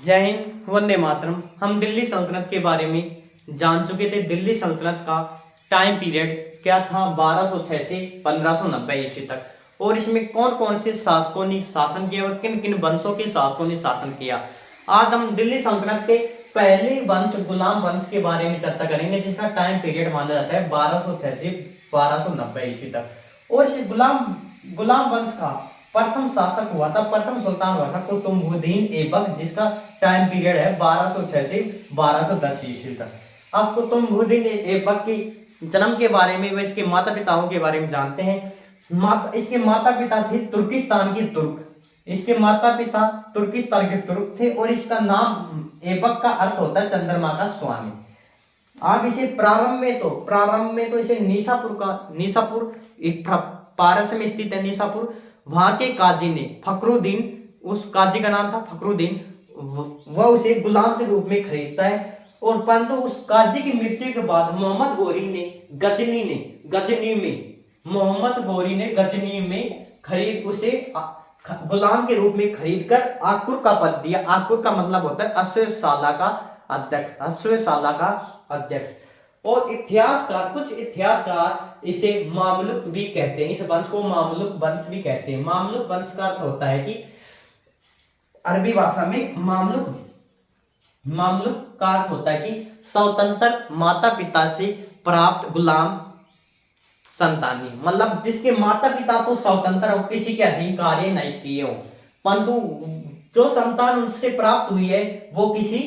जय हिंद, वंदे मातरम। हम दिल्ली सल्तनत के बारे में जान चुके थे। दिल्ली सल्तनत का टाइम पीरियड क्या था? 1206 से 1590 ईस्वी तक। और इसमें कौन कौन से शासकों ने शासन किया और किन किन वंशों के शासकों ने शासन किया। आज हम दिल्ली सल्तनत के पहले वंश गुलाम वंश के बारे में चर्चा करेंगे, जिसका टाइम पीरियड माना जाता है 1206 से 1290 ईस्वी तक। और इस गुलाम गुलाम वंश का प्रथम शासक हुआ था, प्रथम सुल्तान हुआ था कुतुबुद्दीन ऐबक, जिसका टाइम पीरियड है 1206 से 1210 ईस्वी तक। अब कुतुबुद्दीन ऐबक के जन्म के बारे में व इसके माता पिताओं के बारे में जानते हैं। इसके माता पिता थे तुर्किस्तान के तुर्क। इसके माता पिता तुर्किस्तान के तुर्क थे और इसका नाम ऐबक का अर्थ होता है चंद्रमा का स्वामी। आप इसे प्रारंभ में तो इसे निशापुर एक पारस में स्थित है निशापुर। वहां के काजी ने फखरुद्दीन, उस काजी का नाम था फखरुद्दीन, वह उसे गुलाम के रूप में खरीदता है। और परंतु उस काजी की मृत्यु के बाद मोहम्मद गोरी ने गजनी में खरीद उसे गुलाम के रूप में खरीदकर आकुर का पद दिया। आकुर का मतलब होता है अश्वशाला का अध्यक्ष। और कुछ इतिहासकार इसे मामलुक भी कहते हैं। इस वंश को मामलुक वंश भी कहते हैं। मामलुक वंश का अर्थ होता है कि अरबी भाषा में मामलुक का अर्थ होता है कि स्वतंत्र माता पिता से प्राप्त गुलाम संतानी, मतलब जिसके माता पिता तो स्वतंत्र हो, किसी के अधीन कार्य नहीं किए हो, परंतु जो संतान उससे प्राप्त हुई है वो किसी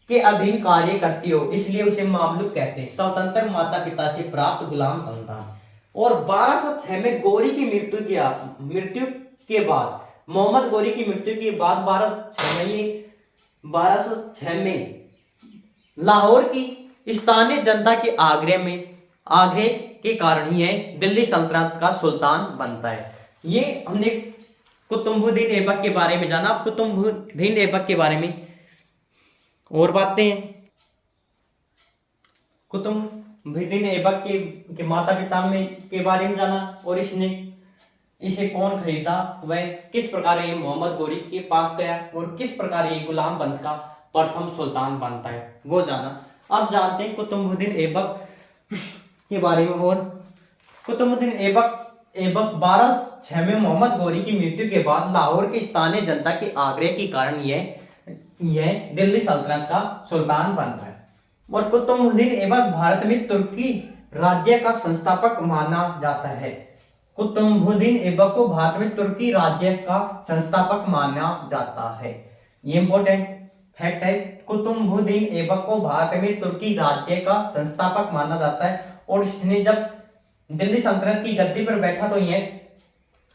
के अधीन कार्य करती हो, इसलिए उसे मामलुक कहते हैं। स्वतंत्र माता पिता से प्राप्त गुलाम संतान। और 1206 में गोरी की मृत्यु के बाद, मोहम्मद गोरी की मृत्यु के बाद 1206 में लाहौर की स्थानीय जनता के आग्रह के कारण यह दिल्ली सल्तनत का सुल्तान बनता है। ये हमने कुतुबुद्दीन ऐबक के बारे में जाना। कुतुबुद्दीन ऐबक के बारे में और बातें हैं। कुतुबुद्दीन ऐबक के माता पिता के बारे में जाना और इसे कौन खरीदा, वह किस प्रकार ये मोहम्मद गोरी के पास गया और किस प्रकार ये गुलाम वंश का प्रथम सुल्तान बनता है, वो जाना। अब जानते हैं कुतुबुद्दीन ऐबक के बारे में। और कुतुबुद्दीन ऐबक 1206 में मोहम्मद गोरी की मृत्यु के बाद लाहौर की स्थानीय जनता के आग्रह के कारण यह दिल्ली सल्तनत का सुल्तान बनता है। और कुतुबुद्दीन ऐबक भारत में तुर्की राज्य का संस्थापक माना जाता है। कुतुबुद्दीन ऐबक को भारत में तुर्की राज्य का संस्थापक माना जाता है। ये इंपॉर्टेंट फैक्ट है। कुतुबुद्दीन ऐबक को भारत में तुर्की राज्य का संस्थापक माना जाता है। और इसने जब दिल्ली सल्तनत की गद्दी पर बैठा तो यह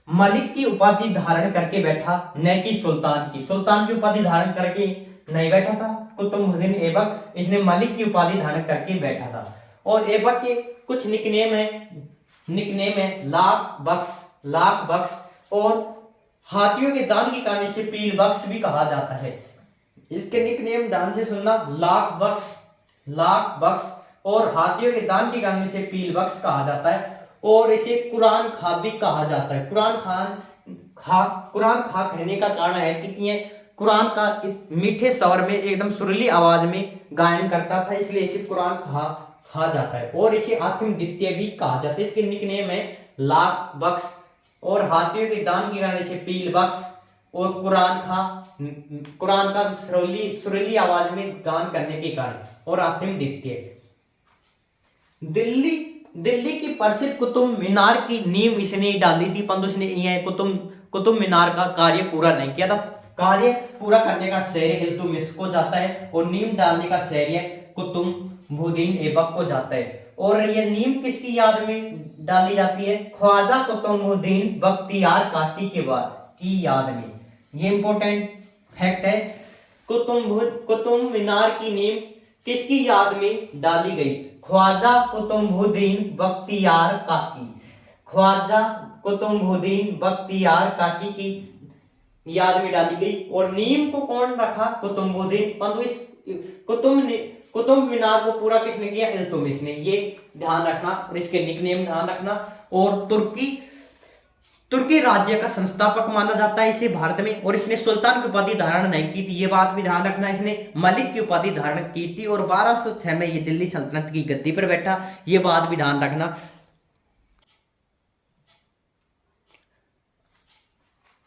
मलिक की उपाधि धारण करके बैठा, न कि सुल्तान की उपाधि धारण करके नहीं बैठा था कुतुबुद्दीन ऐबक, इसने मलिक की उपाधि धारण करके बैठा था। और ऐबक के कुछ निकनेम है लाख बख्श और हाथियों के दान की कहानी से पील बख्श भी कहा जाता है। इसके निकनेम ध्यान से सुनना, लाख बख्श और हाथियों के दान की कहानी से पील बख्श कहा जाता है। और इसे कुरान खा भी कहा जाता है। कुरान खा कहने का कारण है कि ये कुरान का मीठे स्वर में एकदम सुरीली आवाज में गायन करता था, इसलिए इसे कुरान खा जाता है। और इसे आत्म द्वितीय भी कहा जाता है। इसके निकनेम है लाख बख्श और हाथियों के दान की कहानी से पील बख्श और कुरान का सुरीली आवाज में गान करने के कारण और आत्म द्वितीय। दिल्ली की प्रसिद्ध कुतुब मीनार की नींव इसने डाली थी, परंतु इसने कुतुब मीनार का कार्य पूरा नहीं किया था। कार्य पूरा करने का श्रेय इल्तुतमिश को जाता है और नींव डालने का श्रेय कुतुबुद्दीन ऐबक को जाता है। और यह नींव किसकी याद में डाली जाती है? ख्वाजा कुतुबुद्दीन बख्तियार काकी की याद में। ये इंपॉर्टेंट फैक्ट है। कुतुब मीनार की नींव किसकी याद में डाली गई? ख्वाजा कुतुबुद्दीन बख्तियार काकी की याद में डाली गई। और नींव को कौन रखा? कुतुबुद्दीन। परंतु इस कुतुब मीनार को पूरा किसने किया? इल्तुतमिश ने। ये ध्यान रखना और इसके निकनेम ध्यान रखना। और तुर्की राज्य का संस्थापक माना जाता है इसे भारत में, और इसने सुल्तान की उपाधि धारण नहीं की थी, ये बात भी ध्यान रखना। इसने मलिक की उपाधि धारण की थी, और 1206 में ये दिल्ली सल्तनत की गद्दी पर बैठा, ये बात भी ध्यान रखना।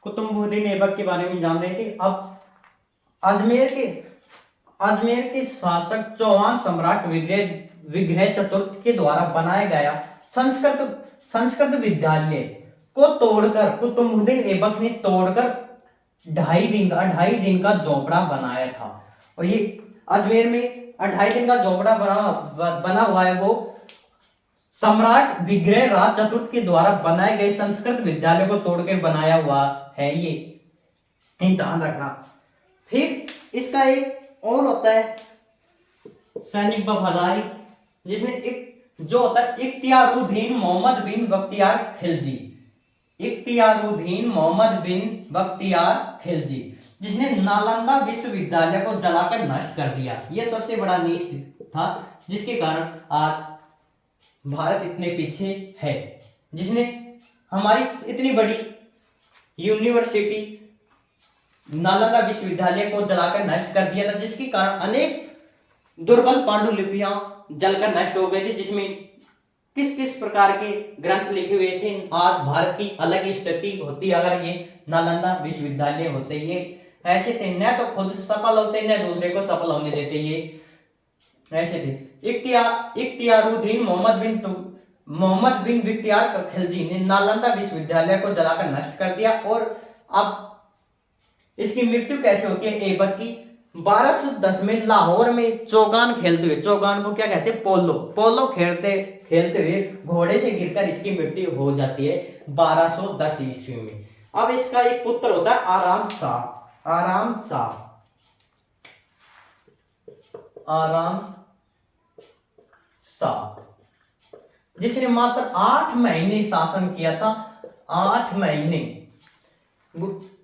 कुतुबुद्दीन ऐबक के बारे में जान रहे थे। अब अजमेर के शासक चौहान सम्राट विग्रह चतुर्थ के द्वारा बनाया गया संस्कृत विद्यालय को तोड़कर, कुतुबुद्दीन ऐबक ने तोड़कर 2.5 दिन का झोपड़ा बनाया था। और ये अजमेर में 2.5 दिन का झोपड़ा बना हुआ है, वो सम्राट विग्रह राज चतुर्थ के द्वारा बनाए गए संस्कृत विद्यालय को तोड़कर बनाया हुआ है, ये ध्यान रखना। फिर इसका एक और होता है सैनिक वफादारी, जिसने एक जो होता है इख्तियारुद्दीन मोहम्मद बिन बख्तियार खिलजी, इख्तियारुद्दीन मोहम्मद बिन बख्तियार खिलजी, जिसने नालंदा विश्वविद्यालय को जलाकर नष्ट कर दिया। यह सबसे बड़ा नीति था, जिसके कारण आज भारत इतने पीछे है, जिसने हमारी इतनी बड़ी यूनिवर्सिटी नालंदा विश्वविद्यालय को जलाकर नष्ट कर दिया था, जिसके कारण अनेक दुर्बल पांडुलिपियां जलकर नष्ट हो गई थी, जिसमें किस किस प्रकार के ग्रंथ लिखे हुए थे। आज भारत की अलग स्थिति होती अगर ये नालंदा विश्वविद्यालय होते। ये ऐसे थे, न तो खुद सफल होते न दूसरे को सफल होने देते, ये ऐसे थे। इख्तियारुद्दीन मोहम्मद बिन बख्तियार खिलजी ने नालंदा विश्वविद्यालय को जलाकर नष्ट कर दिया। और अब इसकी मृत्यु कैसे होती है ऐबक की? 1210 में लाहौर में चौगान खेलते हुए, चौगान को क्या कहते हैं? पोलो खेलते हुए घोड़े से गिरकर इसकी मृत्यु हो जाती है 1210 ईस्वी में। अब इसका एक पुत्र होता है आराम शाह, जिसने मात्र 8 महीने शासन किया था। 8 महीने।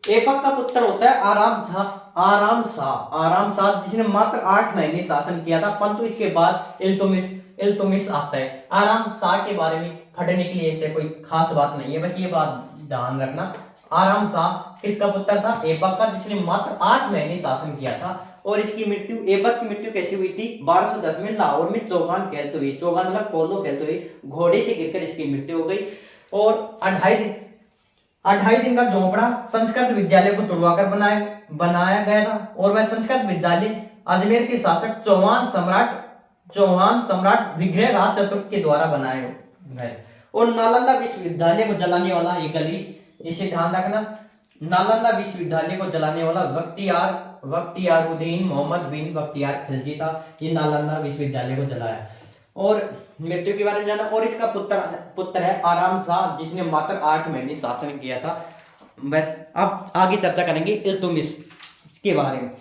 ऐबक का पुत्र होता है आराम शाह, जिसने मात्र 8 महीने शासन किया था, परंतु इसके बाद इल्तुतमिश आता है। आराम शाह के बारे में पढ़ने के लिए ऐसे कोई खास बात नहीं है, बस ये बात ध्यान रखना। आराम शाह किसका पुत्र था? ऐबक का, जिसने मात्र 8 महीने शासन किया था। और इसकी मृत्यु, ऐबक की मृत्यु कैसी हुई थी? 1210 में लाहौर में चौगान मतलब पोलो खेलते हुए घोड़े से गिरकर इसकी मृत्यु हो गई। और 2.5 दिन का झोपड़ा संस्कृत विद्यालय को तुड़वाकर बनाया गया था। और वह संस्कृत विद्यालय अजमेर के शासक चौहान सम्राट विग्रह राज चतुर्थ के द्वारा बनाए गए। और नालंदा विश्वविद्यालय को जलाने वाला, ये गली इसे ध्यान रखना, नालंदा विश्वविद्यालय को जलाने वाला बख्तियारुद्दीन मोहम्मद बिन बख्तियार खिलजी था। ये नालंदा विश्वविद्यालय को जलाया। और मृत्यु के बारे में जाना। और इसका पुत्र है आराम शाह, जिसने मात्र 8 महीने शासन किया था। बस अब आगे चर्चा करेंगे इल्तुतमिश के बारे में।